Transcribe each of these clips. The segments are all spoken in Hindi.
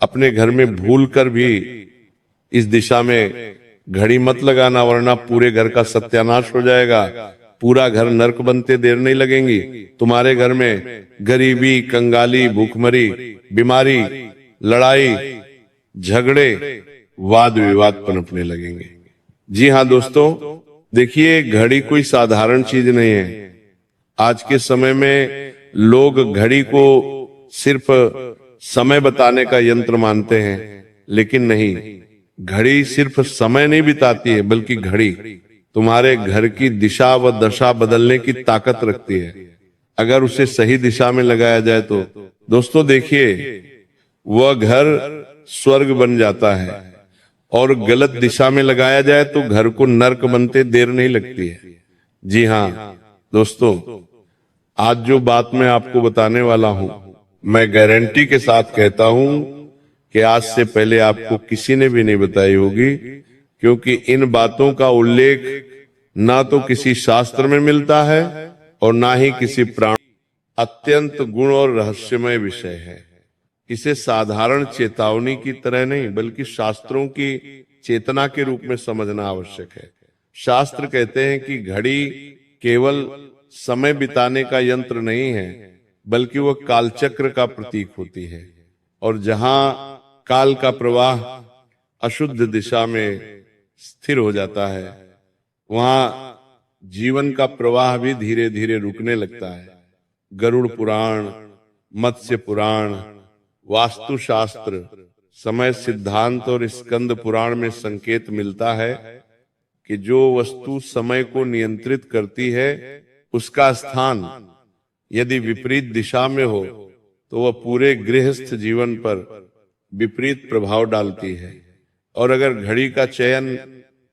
अपने घर में भूल कर भी इस दिशा में घड़ी मत लगाना, वरना पूरे घर का सत्यानाश हो जाएगा। पूरा घर नर्क बनते देर नहीं लगेंगी। तुम्हारे घर में गरीबी, कंगाली, भूखमरी, बीमारी, लड़ाई, झगड़े, वाद विवाद पनपने लगेंगे। जी हाँ दोस्तों, देखिए घड़ी कोई साधारण चीज नहीं है। आज के समय में लोग घड़ी को सिर्फ समय बताने का यंत्र मानते हैं, लेकिन नहीं, घड़ी सिर्फ समय नहीं बिताती है, बल्कि घड़ी तुम्हारे घर की दिशा व दशा बदलने की ताकत रखती है, अगर उसे सही दिशा में लगाया जाए तो। दोस्तों देखिए, वह घर स्वर्ग बन जाता है, और गलत दिशा में लगाया जाए तो घर को नर्क बनते देर नहीं लगती है। जी हाँ दोस्तों, आज जो बात मैं आपको बताने वाला हूं, मैं गारंटी के साथ कहता हूं कि आज से पहले आपको किसी ने भी नहीं बताई होगी, क्योंकि इन बातों का उल्लेख ना तो किसी शास्त्र में मिलता है और ना ही किसी प्राण। अत्यंत गुण और रहस्यमय विषय है। इसे साधारण चेतावनी की तरह नहीं, बल्कि शास्त्रों की चेतना के रूप में समझना आवश्यक है। शास्त्र कहते हैं कि घड़ी केवल समय बिताने का यंत्र नहीं है, बल्कि वह कालचक्र का प्रतीक होती है। और जहां काल का प्रवाह अशुद्ध दिशा में स्थिर हो जाता है, वहां जीवन का प्रवाह भी धीरे धीरे रुकने लगता है। गरुड़ पुराण, मत्स्य पुराण, वास्तुशास्त्र, समय सिद्धांत और स्कंद पुराण में संकेत मिलता है कि जो वस्तु समय को नियंत्रित करती है, उसका स्थान यदि विपरीत दिशा में हो तो वह पूरे गृहस्थ जीवन पर विपरीत प्रभाव डालती है। और अगर घड़ी का चयन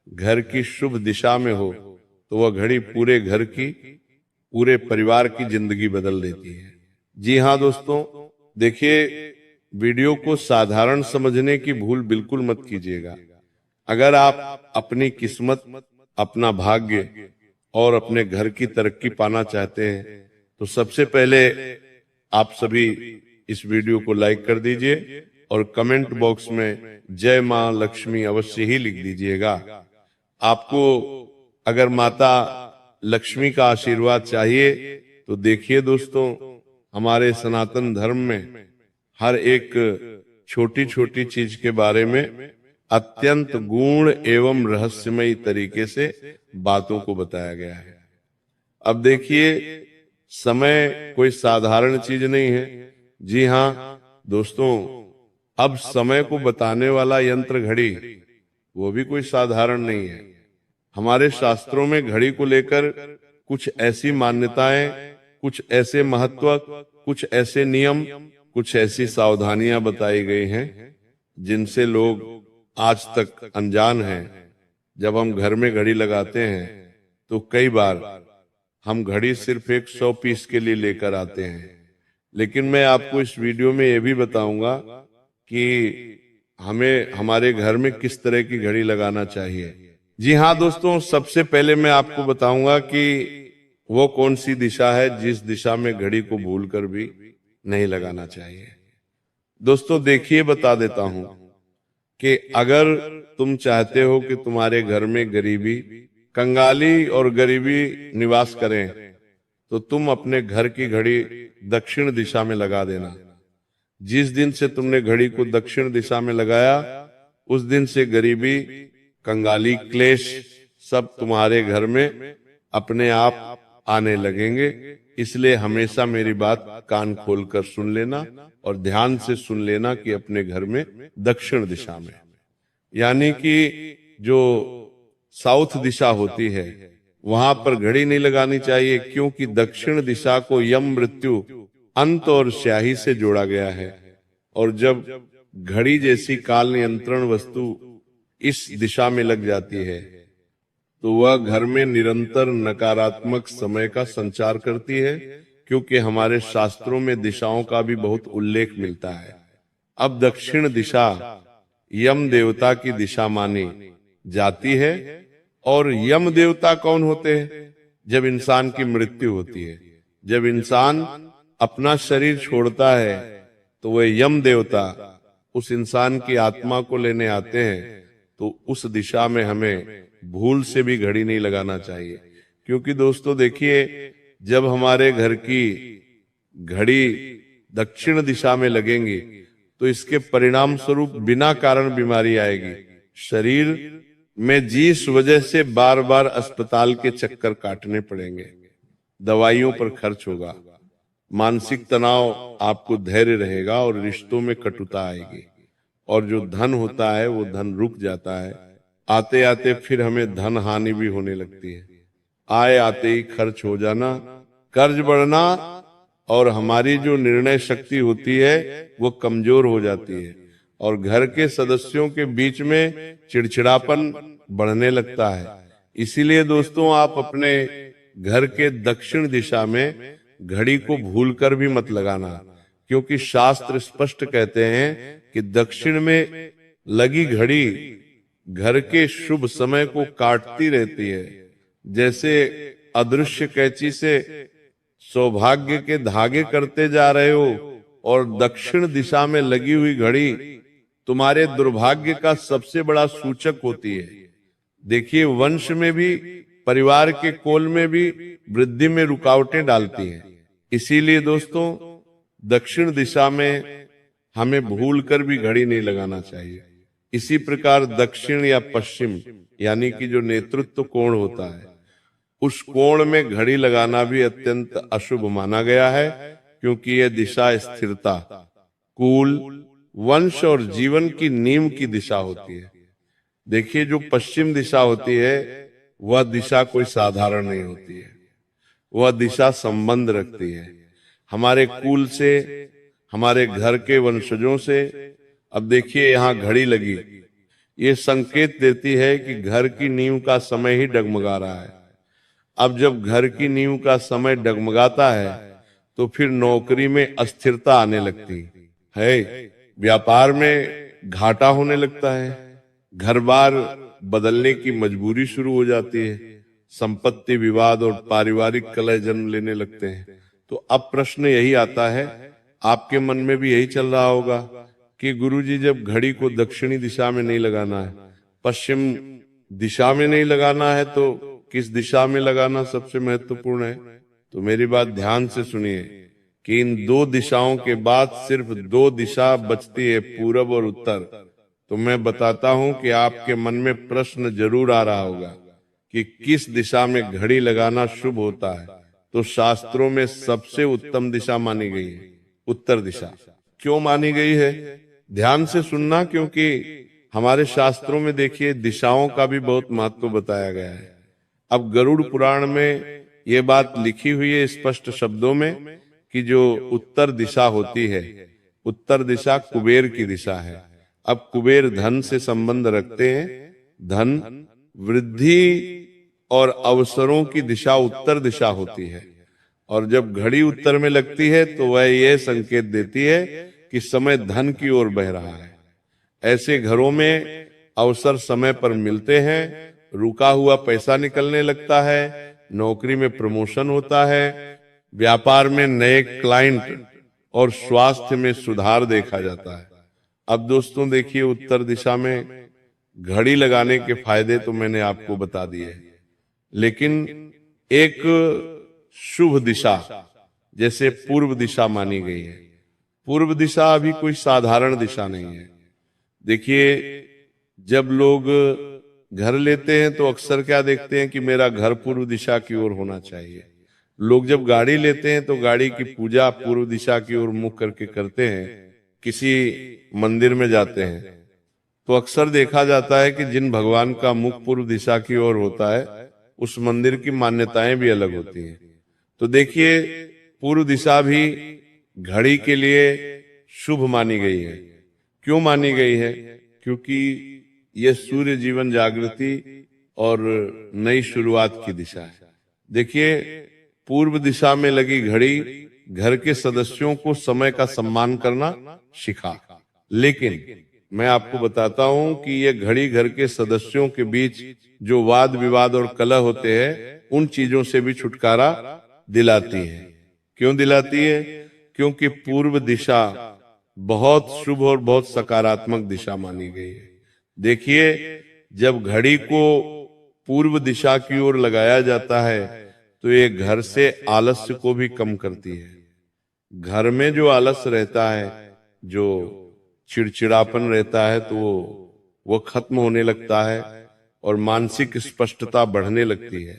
घर की शुभ दिशा में हो तो वह घड़ी पूरे घर की, पूरे परिवार की जिंदगी बदल देती है। जी हाँ दोस्तों, देखिए, वीडियो को साधारण समझने की भूल बिल्कुल मत कीजिएगा। अगर आप अपनी किस्मत, अपना भाग्य और अपने घर की तरक्की पाना चाहते हैं तो सबसे पहले आप सभी इस वीडियो को लाइक कर दीजिए और कमेंट बॉक्स में जय मां लक्ष्मी अवश्य ही लिख दीजिएगा। आपको अगर माता लक्ष्मी का आशीर्वाद चाहिए तो देखिए दोस्तों, हमारे सनातन धर्म में हर एक छोटी छोटी चीज के बारे में अत्यंत गूढ़ एवं रहस्यमयी तरीके से बातों को बताया गया है। अब देखिए, समय कोई साधारण चीज नहीं है। जी हाँ दोस्तों, अब समय को बताने वाला यंत्र घड़ी, वो भी कोई साधारण नहीं है। हमारे शास्त्रों में घड़ी को लेकर कुछ ऐसी मान्यताएं, कुछ ऐसे महत्व, कुछ ऐसे नियम, कुछ ऐसी सावधानियां बताई गई हैं जिनसे लोग आज तक अनजान हैं। जब हम घर में घड़ी लगाते हैं तो कई बार हम घड़ी सिर्फ एक 100 पीस के लिए लेकर आते हैं, लेकिन मैं आपको इस वीडियो में यह भी बताऊंगा कि हमें हमारे घर में किस तरह की घड़ी लगाना चाहिए। जी हाँ दोस्तों, सबसे पहले मैं आपको बताऊंगा कि वो कौन सी दिशा है जिस दिशा में घड़ी को भूलकर भी नहीं लगाना चाहिए। दोस्तों देखिए, बता देता हूं कि अगर तुम चाहते हो कि तुम्हारे घर में गरीबी, कंगाली और गरीबी निवास करें तो तुम अपने घर की घड़ी दक्षिण दिशा में लगा देना। जिस दिन से तुमने घड़ी को दक्षिण दिशा में लगाया, उस दिन से गरीबी, कंगाली, क्लेश सब तुम्हारे घर में अपने आप आने लगेंगे। इसलिए हमेशा मेरी बात कान खोलकर सुन लेना और ध्यान से सुन लेना कि अपने घर में दक्षिण दिशा में, यानी कि जो साउथ दिशा होती है, वहां पर घड़ी नहीं लगानी चाहिए, क्योंकि दक्षिण दिशा को यम, मृत्यु, अंत और स्याही से जोड़ा गया है। और जब घड़ी जैसी काल नियंत्रण वस्तु इस दिशा में लग जाती है तो वह घर में निरंतर नकारात्मक समय का संचार करती है, क्योंकि हमारे शास्त्रों में दिशाओं का भी बहुत उल्लेख मिलता है। अब दक्षिण दिशा यम देवता की दिशा मानी जाती है। और यम देवता कौन होते हैं? जब इंसान की मृत्यु होती है, जब इंसान अपना शरीर छोड़ता है तो वह यम देवता उस इंसान की आत्मा को लेने आते हैं, तो उस दिशा में हमें भूल से भी घड़ी नहीं लगाना चाहिए। क्योंकि दोस्तों देखिए, जब हमारे घर की घड़ी दक्षिण दिशा में लगेंगी तो इसके परिणाम स्वरूप बिना कारण बीमारी आएगी। शरीर में जिस वजह से बार बार अस्पताल के चक्कर काटने पड़ेंगे, दवाइयों पर खर्च होगा, मानसिक तनाव, आपको धैर्य रहेगा और रिश्तों में कटुता आएगी। और जो धन होता है वो धन रुक जाता है, आते आते फिर हमें धन हानि भी होने लगती है। आए आते ही खर्च हो जाना, कर्ज बढ़ना, और हमारी जो निर्णय शक्ति होती है वो कमजोर हो जाती है, और घर के सदस्यों के बीच में चिड़चिड़ापन बढ़ने लगता है। इसीलिए दोस्तों, आप अपने घर के दक्षिण दिशा में घड़ी को भूलकर भी मत लगाना, क्योंकि शास्त्र स्पष्ट कहते हैं कि दक्षिण में लगी घड़ी घर के शुभ समय को काटती रहती है। जैसे अदृश्य कैंची से सौभाग्य के धागे करते जा रहे हो, और दक्षिण दिशा में लगी हुई घड़ी तुम्हारे दुर्भाग्य का सबसे बड़ा सूचक होती है। देखिए, वंश में भी, परिवार के कोल में भी वृद्धि में रुकावटें डालती हैं। इसीलिए दोस्तों, दक्षिण दिशा में हमें भूलकर भी घड़ी नहीं लगाना चाहिए। इसी प्रकार दक्षिण या पश्चिम, यानी कि जो नेतृत्व कोण होता है, उस कोण में घड़ी लगाना भी अत्यंत अशुभ माना गया है, क्योंकि यह दिशा स्थिरता, कुल, वंश और जीवन की नींव की दिशा होती है। देखिए, जो पश्चिम दिशा होती है वह दिशा कोई साधारण नहीं होती है। वह दिशा संबंध रखती है हमारे कुल से, हमारे घर के वंशजों से। अब देखिए, यहाँ घड़ी लगी, ये संकेत देती है कि घर की नींव का समय ही डगमगा रहा है। अब जब घर की नींव का समय डगमगाता है तो फिर नौकरी में अस्थिरता आने लगती है, व्यापार में घाटा होने लगता है, घर बार बदलने की मजबूरी शुरू हो जाती है, संपत्ति विवाद और पारिवारिक कलह जन्म लेने लगते हैं। तो अब प्रश्न यही आता है, आपके मन में भी यही चल रहा होगा कि गुरुजी, जब घड़ी को दक्षिणी दिशा में नहीं लगाना है, पश्चिम दिशा में नहीं लगाना है, तो किस दिशा में लगाना सबसे महत्वपूर्ण है? तो मेरी बात ध्यान से सुनिए कि इन दो दिशाओं के बाद सिर्फ दो दिशा बचती है, पूरब और उत्तर। तो मैं बताता हूं कि आपके मन में प्रश्न जरूर आ रहा होगा कि किस दिशा में घड़ी लगाना शुभ होता है। तो शास्त्रों में सबसे उत्तम दिशा मानी गई है उत्तर दिशा। क्यों मानी गई है? ध्यान से सुनना, क्योंकि हमारे शास्त्रों में देखिए दिशाओं का भी बहुत महत्व बताया गया है। अब गरुड़ पुराण में ये बात लिखी हुई है स्पष्ट शब्दों में कि जो उत्तर दिशा होती है, उत्तर दिशा कुबेर की दिशा है। अब कुबेर धन से संबंध रखते हैं, धन, वृद्धि और अवसरों की दिशा उत्तर दिशा होती है। और जब घड़ी उत्तर में लगती है तो वह यह संकेत देती है कि समय धन की ओर बह रहा है। ऐसे घरों में अवसर समय पर मिलते हैं, रुका हुआ पैसा निकलने लगता है, नौकरी में प्रमोशन होता है, व्यापार में नए क्लाइंट और स्वास्थ्य में सुधार देखा जाता है। अब दोस्तों देखिए, उत्तर दिशा में घड़ी लगाने के फायदे तो मैंने आपको बता दिए, लेकिन एक शुभ दिशा जैसे पूर्व दिशा मानी गई है। पूर्व दिशा अभी कोई साधारण दिशा नहीं है। देखिए, जब लोग घर लेते हैं तो अक्सर क्या देखते हैं कि मेरा घर पूर्व दिशा की ओर होना चाहिए। लोग जब गाड़ी लेते हैं तो गाड़ी की पूजा पूर्व दिशा की ओर मुख करके करते हैं। किसी मंदिर में जाते हैं तो अक्सर देखा जाता है कि जिन भगवान का मुख पूर्व दिशा की ओर होता है, उस मंदिर की मान्यताएं भी अलग होती हैं। तो देखिए, पूर्व दिशा भी घड़ी के लिए शुभ मानी गई है। क्यों मानी गई है? क्योंकि यह सूर्य जीवन जागृति और नई शुरुआत की दिशा है। देखिए, पूर्व दिशा में लगी घड़ी घर के सदस्यों को समय का सम्मान करना सिखा। लेकिन मैं आपको बताता हूं कि यह घड़ी घर के सदस्यों के बीच जो वाद विवाद और कलह होते हैं, उन चीजों से भी छुटकारा दिलाती है। क्यों दिलाती है? क्योंकि पूर्व दिशा बहुत शुभ और बहुत सकारात्मक दिशा मानी गई है। देखिए, जब घड़ी को पूर्व दिशा की ओर लगाया जाता है तो ये घर से आलस्य को भी कम करती है। घर में जो आलस्य रहता है, जो चिड़चिड़ापन रहता है, तो वो खत्म होने लगता है और मानसिक स्पष्टता बढ़ने लगती है।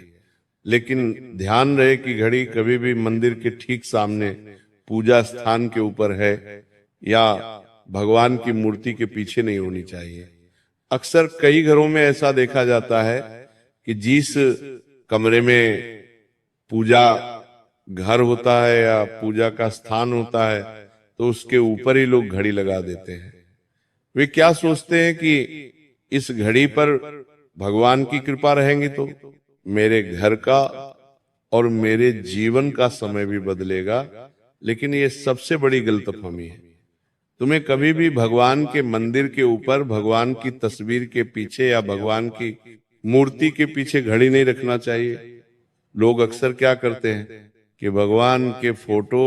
लेकिन ध्यान रहे कि घड़ी कभी भी मंदिर के ठीक सामने पूजा स्थान के ऊपर है या भगवान की मूर्ति के पीछे नहीं होनी चाहिए। अक्सर कई घरों में ऐसा देखा जाता है कि जिस कमरे में पूजा घर होता है या पूजा का स्थान होता है तो उसके ऊपर ही लोग घड़ी लगा देते हैं। वे क्या सोचते हैं कि इस घड़ी पर भगवान की कृपा रहेंगी तो मेरे घर का और मेरे जीवन का समय भी बदलेगा। लेकिन ये सबसे बड़ी गलतफहमी है। तुम्हें कभी भी भगवान के मंदिर के ऊपर भगवान की तस्वीर के पीछे या भगवान की मूर्ति के पीछे घड़ी नहीं रखना चाहिए। लोग अक्सर क्या करते हैं कि भगवान के फोटो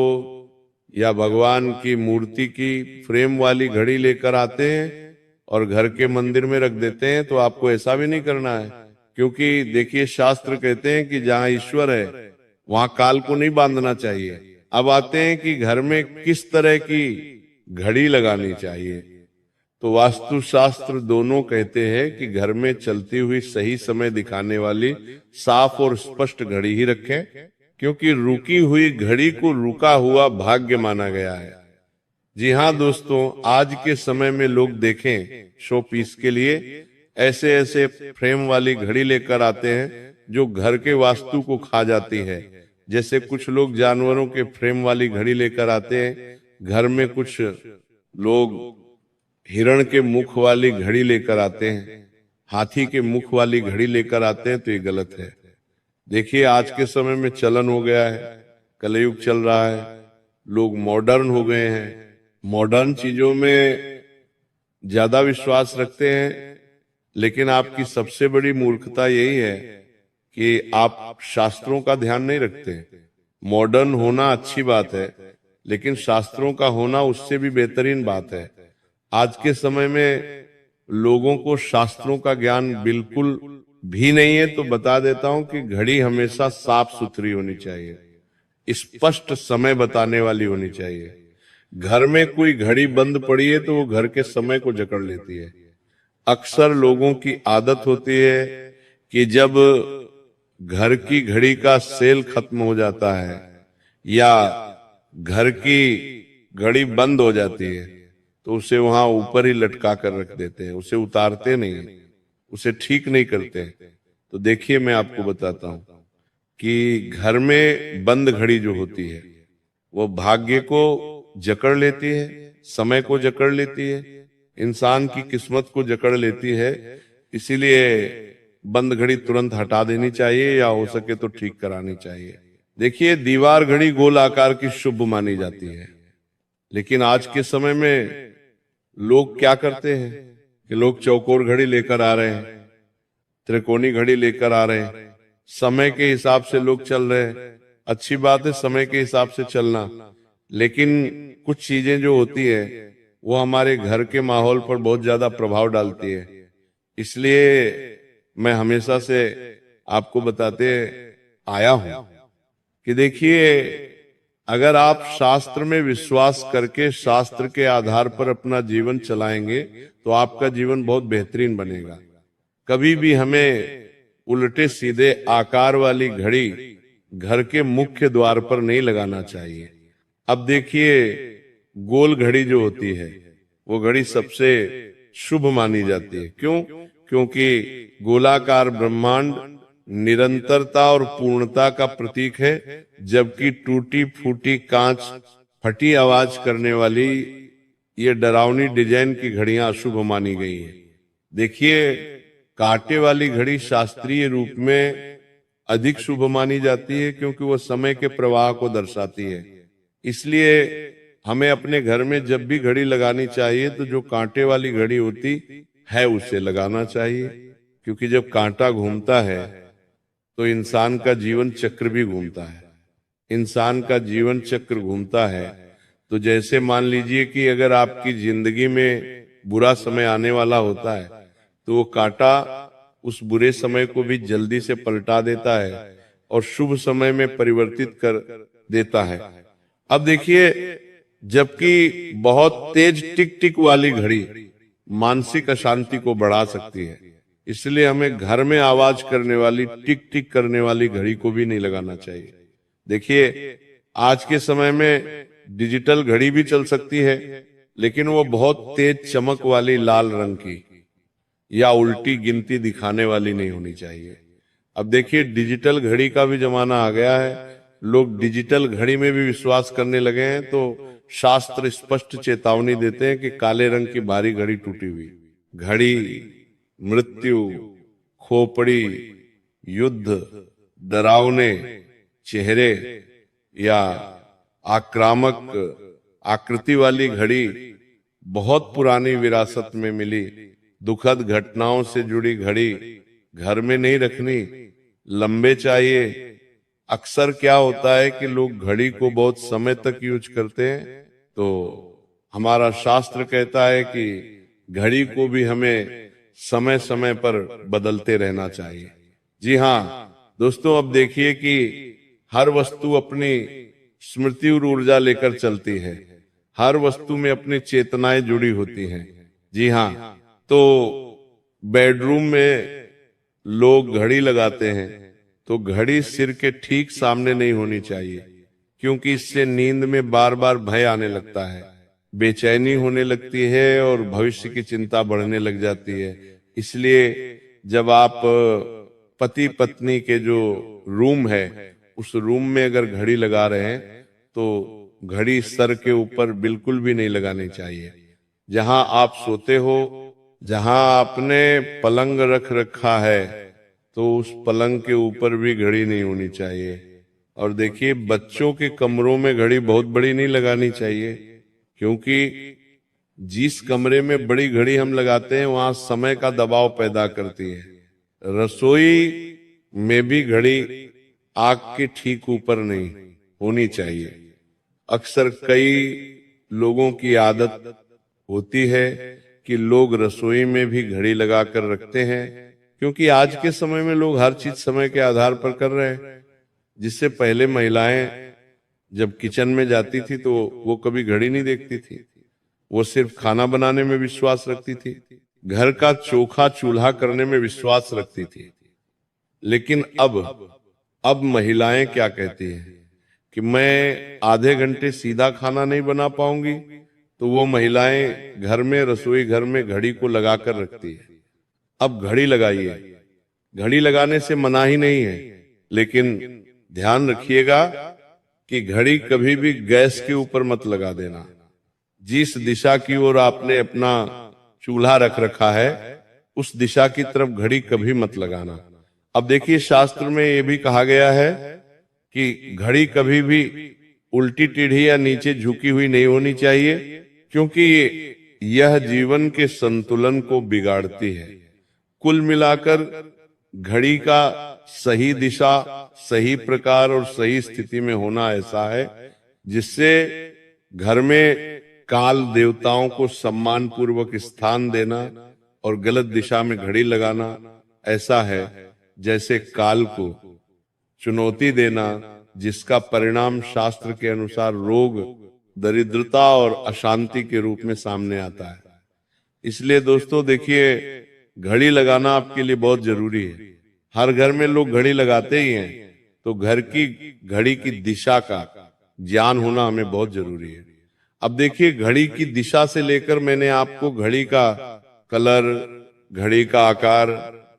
या भगवान की मूर्ति की फ्रेम वाली घड़ी लेकर आते हैं और घर के मंदिर में रख देते हैं। तो आपको ऐसा भी नहीं करना है, क्योंकि देखिए, शास्त्र कहते हैं कि जहां ईश्वर है वहां काल को नहीं बांधना चाहिए। अब आते हैं कि घर में किस तरह की घड़ी लगानी चाहिए। तो वास्तु शास्त्र दोनों कहते हैं कि घर में चलती हुई सही समय दिखाने वाली साफ और स्पष्ट घड़ी ही रखें, क्योंकि रुकी हुई घड़ी को रुका हुआ भाग्य माना गया है। जी हाँ दोस्तों, आज के समय में लोग देखें शो पीस के लिए ऐसे ऐसे फ्रेम वाली घड़ी लेकर आते हैं जो घर के वास्तु को खा जाती है। जैसे कुछ लोग जानवरों के फ्रेम वाली घड़ी लेकर आते हैं, घर में कुछ लोग हिरण के मुख वाली घड़ी लेकर आते हैं, हाथी के मुख वाली घड़ी लेकर आते हैं। तो ये गलत है। देखिए, आज के समय में चलन हो गया है, कलयुग चल रहा है, लोग मॉडर्न हो गए हैं, मॉडर्न चीजों में ज्यादा विश्वास रखते हैं। लेकिन आपकी सबसे बड़ी मूर्खता यही है कि आप शास्त्रों का ध्यान नहीं रखते। मॉडर्न होना अच्छी बात है, लेकिन शास्त्रों का होना उससे भी बेहतरीन बात है। आज के समय में लोगों को शास्त्रों का ज्ञान बिल्कुल भी नहीं है। तो बता देता हूं कि घड़ी हमेशा साफ सुथरी होनी चाहिए, स्पष्ट समय बताने वाली होनी चाहिए। घर में कोई घड़ी बंद पड़ी है तो वो घर के समय को जकड़ लेती है। अक्सर लोगों की आदत होती है कि जब घर की घड़ी का सेल खत्म हो जाता है या घर की घड़ी बंद हो जाती है तो उसे वहां ऊपर ही लटका कर रख देते हैं, उसे उतारते नहीं, उसे ठीक नहीं करते। तो देखिए, मैं आपको बताता हूं कि घर में बंद घड़ी जो होती है वो भाग्य को जकड़ लेती है, समय को जकड़ लेती है, इंसान की किस्मत को जकड़ लेती है। इसीलिए बंद घड़ी तुरंत हटा देनी चाहिए या हो सके तो ठीक करानी चाहिए। देखिए, दीवार घड़ी गोल आकार की शुभ मानी जाती है, लेकिन आज के समय में लोग क्या करते हैं कि लोग चौकोर घड़ी लेकर आ रहे हैं, त्रिकोणी घड़ी लेकर आ रहे हैं। समय के हिसाब से लोग चल रहे हैं, अच्छी बात है समय के हिसाब से चलना, लेकिन कुछ चीजें जो होती है वो हमारे घर के माहौल पर बहुत ज्यादा प्रभाव डालती है। इसलिए मैं हमेशा से आपको बताते आया हूं कि देखिए, अगर आप शास्त्र में विश्वास करके शास्त्र के आधार पर अपना जीवन चलाएंगे तो आपका जीवन बहुत बेहतरीन बनेगा। कभी भी हमें उल्टे सीधे आकार वाली घड़ी घर के मुख्य द्वार पर नहीं लगाना चाहिए। अब देखिए, गोल घड़ी जो होती है वो घड़ी सबसे शुभ मानी जाती है। क्यों? क्योंकि गोलाकार ब्रह्मांड निरंतरता और पूर्णता का प्रतीक है, जबकि टूटी फूटी कांच, फटी आवाज करने वाली ये डरावनी डिजाइन की घड़ियां अशुभ मानी गई है। देखिए, कांटे वाली घड़ी शास्त्रीय रूप में अधिक शुभ मानी जाती है क्योंकि वो समय के प्रवाह को दर्शाती है। इसलिए हमें अपने घर में जब भी घड़ी लगानी चाहिए तो जो कांटे वाली घड़ी होती है उसे लगाना चाहिए, क्योंकि जब कांटा घूमता है तो इंसान का जीवन चक्र भी घूमता है। इंसान का जीवन चक्र घूमता है तो जैसे मान लीजिए कि अगर आपकी जिंदगी में बुरा समय आने वाला होता है तो वो कांटा उस बुरे समय को भी जल्दी से पलटा देता है और शुभ समय में परिवर्तित कर देता है। अब देखिए, जबकि बहुत तेज टिक टिक वाली घड़ी मानसिक अशांति को बढ़ा सकती है, इसलिए हमें घर में आवाज करने वाली टिक टिक करने वाली घड़ी को भी नहीं लगाना चाहिए। देखिए, आज के समय में डिजिटल घड़ी भी चल सकती है, लेकिन वो बहुत तेज चमक वाली लाल रंग की या उल्टी गिनती दिखाने वाली नहीं होनी चाहिए। अब देखिए, डिजिटल घड़ी का भी जमाना आ गया है, लोग डिजिटल घड़ी में भी विश्वास करने लगे हैं। तो शास्त्र स्पष्ट चेतावनी देते हैं कि काले रंग की भारी घड़ी टूटी हुई घड़ी मृत्यु, खोपड़ी, युद्ध, डरावने चेहरे या आक्रामक आकृति वाली घड़ी बहुत पुरानी विरासत में मिली दुखद घटनाओं से जुड़ी घड़ी घर में नहीं रखनी, लंबे चाहिए। अक्सर क्या होता है कि लोग घड़ी को बहुत समय तक यूज करते हैं, तो हमारा शास्त्र कहता है कि घड़ी को भी हमें समय समय पर बदलते रहना चाहिए। जी हाँ दोस्तों, अब देखिए कि हर वस्तु अपनी स्मृति और ऊर्जा लेकर चलती है, हर वस्तु में अपनी चेतनाएं जुड़ी होती हैं। जी हाँ, तो बेडरूम में लोग घड़ी लगाते हैं तो घड़ी सिर के ठीक सामने नहीं होनी चाहिए, क्योंकि इससे नींद में बार बार भय आने लगता है, बेचैनी होने लगती है और भविष्य की चिंता बढ़ने लग जाती है। इसलिए जब आप पति पत्नी के जो रूम है उस रूम में अगर घड़ी लगा रहे हैं तो घड़ी सर के ऊपर बिल्कुल भी नहीं लगानी चाहिए। जहां आप सोते हो, जहां आपने पलंग रख रखा है, तो उस पलंग के ऊपर भी घड़ी नहीं होनी चाहिए। और देखिए, बच्चों के कमरों में घड़ी बहुत बड़ी नहीं लगानी चाहिए, क्योंकि जिस कमरे में बड़ी घड़ी हम लगाते हैं वहां समय का दबाव पैदा करती है। रसोई में भी घड़ी आग के ठीक ऊपर नहीं होनी चाहिए। अक्सर कई लोगों की आदत होती है कि लोग रसोई में भी घड़ी लगाकर रखते हैं, क्योंकि आज के समय में लोग हर चीज समय के आधार पर कर रहे हैं। जिससे पहले महिलाएं जब किचन में जाती थी तो वो कभी घड़ी नहीं देखती थी, वो सिर्फ खाना बनाने में विश्वास रखती थी, घर का चोखा चूल्हा करने में विश्वास रखती थी। लेकिन अब महिलाएं क्या कहती हैं कि मैं आधे घंटे सीधा खाना नहीं बना पाऊंगी, तो वो महिलाएं घर में रसोई घर में घड़ी को लगाकर रखती है। अब घड़ी लगाइए, घड़ी लगाने से मना ही नहीं है, लेकिन ध्यान रखिएगा कि घड़ी कभी भी गैस के ऊपर मत लगा देना। जिस दिशा की ओर आपने अपना चूल्हा रख रखा है उस दिशा की तरफ घड़ी कभी मत लगाना। अब देखिए, शास्त्र में ये भी कहा गया है कि घड़ी कभी भी उल्टी टेढ़ी या नीचे झुकी हुई नहीं होनी चाहिए, क्योंकि यह जीवन के संतुलन को बिगाड़ती है। कुल मिलाकर घड़ी का सही दिशा, सही प्रकार और सही स्थिति में होना ऐसा है जिससे घर में काल देवताओं को सम्मान पूर्वक स्थान देना और गलत दिशा में घड़ी लगाना ऐसा है जैसे काल को चुनौती देना, जिसका परिणाम शास्त्र के अनुसार रोग, दरिद्रता और अशांति के रूप में सामने आता है। इसलिए दोस्तों देखिए, घड़ी लगाना आपके लिए बहुत जरूरी है। हर घर में लोग घड़ी लगाते ही हैं, तो घर की घड़ी की दिशा का ज्ञान होना हमें बहुत जरूरी है। अब देखिए, घड़ी की दिशा से लेकर मैंने आपको घड़ी का कलर, घड़ी का आकार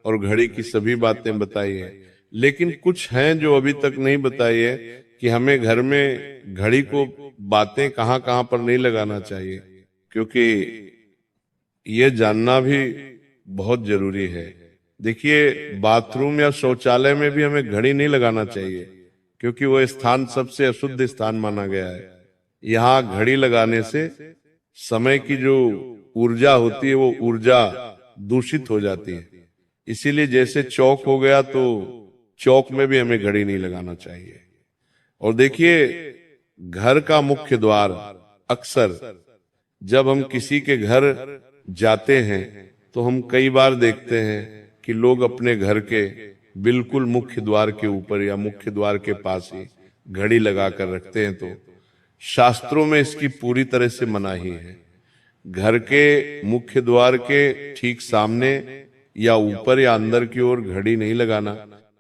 और घड़ी की सभी बातें बताई है, लेकिन कुछ हैं जो अभी तक नहीं बताई है कि हमें घर में घड़ी को बातें कहां कहां पर नहीं लगाना चाहिए, क्योंकि ये जानना भी बहुत जरूरी है। देखिए, बाथरूम या शौचालय में भी हमें घड़ी नहीं लगाना चाहिए, क्योंकि वह स्थान सबसे अशुद्ध स्थान माना गया है। यहाँ घड़ी लगाने से समय की जो ऊर्जा होती है वो ऊर्जा दूषित हो जाती है। इसीलिए जैसे चौक हो गया तो चौक में भी हमें घड़ी नहीं लगाना चाहिए। और देखिए, घर का मुख्य द्वार अक्सर जब हम किसी के घर जाते हैं तो हम कई बार देखते हैं कि लोग अपने घर के बिल्कुल मुख्य द्वार के ऊपर या मुख्य द्वार के पास ही घड़ी लगा कर रखते हैं। तो शास्त्रों में इसकी पूरी तरह से मनाही है। घर के मुख्य द्वार के ठीक सामने या ऊपर या अंदर की ओर घड़ी नहीं लगाना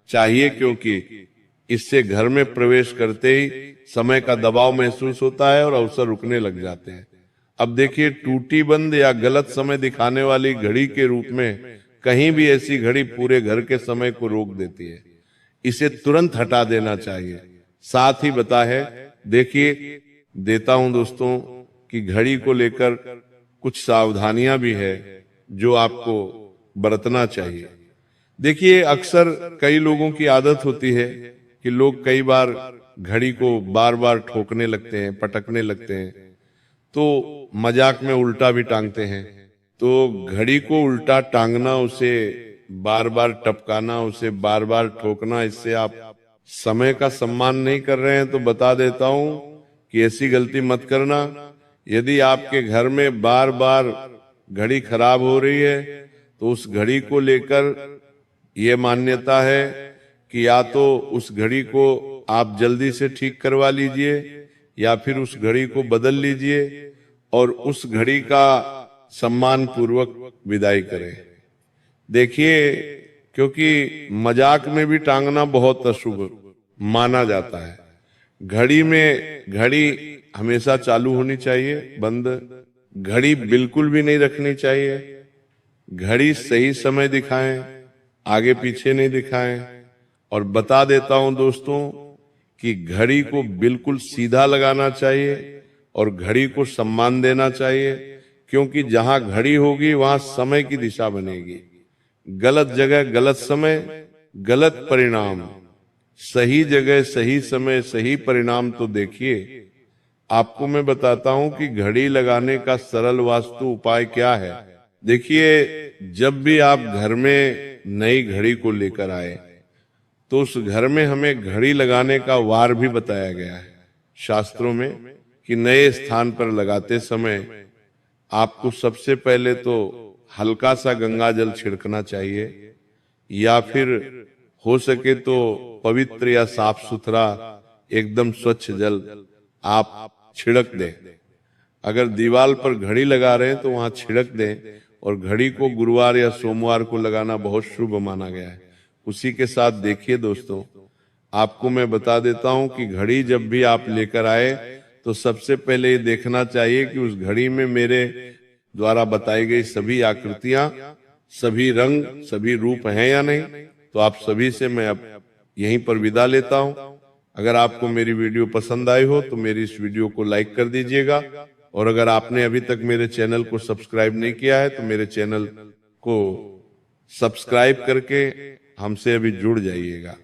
चाहिए, क्योंकि इससे घर में प्रवेश करते ही समय का दबाव महसूस होता है और अवसर रुकने लग जाते हैं। अब देखिए, टूटी बंद या गलत समय दिखाने वाली घड़ी के रूप में कहीं भी ऐसी घड़ी पूरे घर के समय को रोक देती है। इसे तुरंत हटा देना चाहिए। साथ ही बता है, देखिए देता हूं दोस्तों कि घड़ी को लेकर कुछ सावधानियां भी है जो आपको बरतना चाहिए। देखिए, अक्सर कई लोगों की आदत होती है कि लोग कई बार घड़ी को बार बार ठोकने लगते हैं, पटकने लगते हैं, तो मजाक में उल्टा भी टांगते हैं। तो घड़ी को उल्टा टांगना, उसे बार बार टपकाना, उसे बार बार ठोकना, इससे आप समय का सम्मान नहीं कर रहे हैं। तो बता देता हूं कि ऐसी गलती मत करना। यदि आपके घर में बार बार घड़ी खराब हो रही है तो उस घड़ी को लेकर ये मान्यता है कि या तो उस घड़ी को आप जल्दी से ठीक करवा लीजिए या फिर उस घड़ी को बदल लीजिए और उस घड़ी का सम्मान पूर्वक विदाई करें। देखिए, क्योंकि मजाक में भी टांगना बहुत अशुभ माना जाता है। घड़ी हमेशा चालू होनी चाहिए, बंद घड़ी बिल्कुल भी नहीं रखनी चाहिए। घड़ी सही समय दिखाएं, आगे पीछे नहीं दिखाएं। और बता देता हूं दोस्तों कि घड़ी को बिल्कुल सीधा लगाना चाहिए और घड़ी को सम्मान देना चाहिए, क्योंकि जहां घड़ी होगी वहां समय की दिशा बनेगी। गलत जगह गलत समय, गलत परिणाम, सही जगह सही समय सही परिणाम। तो देखिए, आपको मैं बताता हूं कि घड़ी लगाने का सरल वास्तु उपाय क्या है। देखिए, जब भी आप घर में नई घड़ी को लेकर आए तो उस घर में हमें घड़ी लगाने का वार भी बताया गया है शास्त्रों में कि नए स्थान पर लगाते समय आपको सबसे पहले तो हल्का सा गंगा जल छिड़कना चाहिए, या फिर हो सके तो पवित्र या साफ सुथरा एकदम स्वच्छ जल आप छिड़क दें। अगर दीवार पर घड़ी लगा रहे हैं तो वहां छिड़क दें। और घड़ी को गुरुवार या सोमवार को लगाना बहुत शुभ माना गया है। उसी के साथ देखिए दोस्तों, आपको मैं बता देता हूं कि घड़ी जब भी आप लेकर आए तो सबसे पहले ये देखना चाहिए कि उस घड़ी में मेरे द्वारा बताई गई सभी आकृतियां, सभी रंग, सभी रूप हैं या नहीं। तो आप सभी से मैं अब यहीं पर विदा लेता हूं। अगर आपको मेरी वीडियो पसंद आई हो तो मेरी इस वीडियो को लाइक कर दीजिएगा, और अगर आपने अभी तक मेरे चैनल को सब्सक्राइब नहीं किया है तो मेरे चैनल को सब्सक्राइब करके हमसे अभी जुड़ जाइएगा।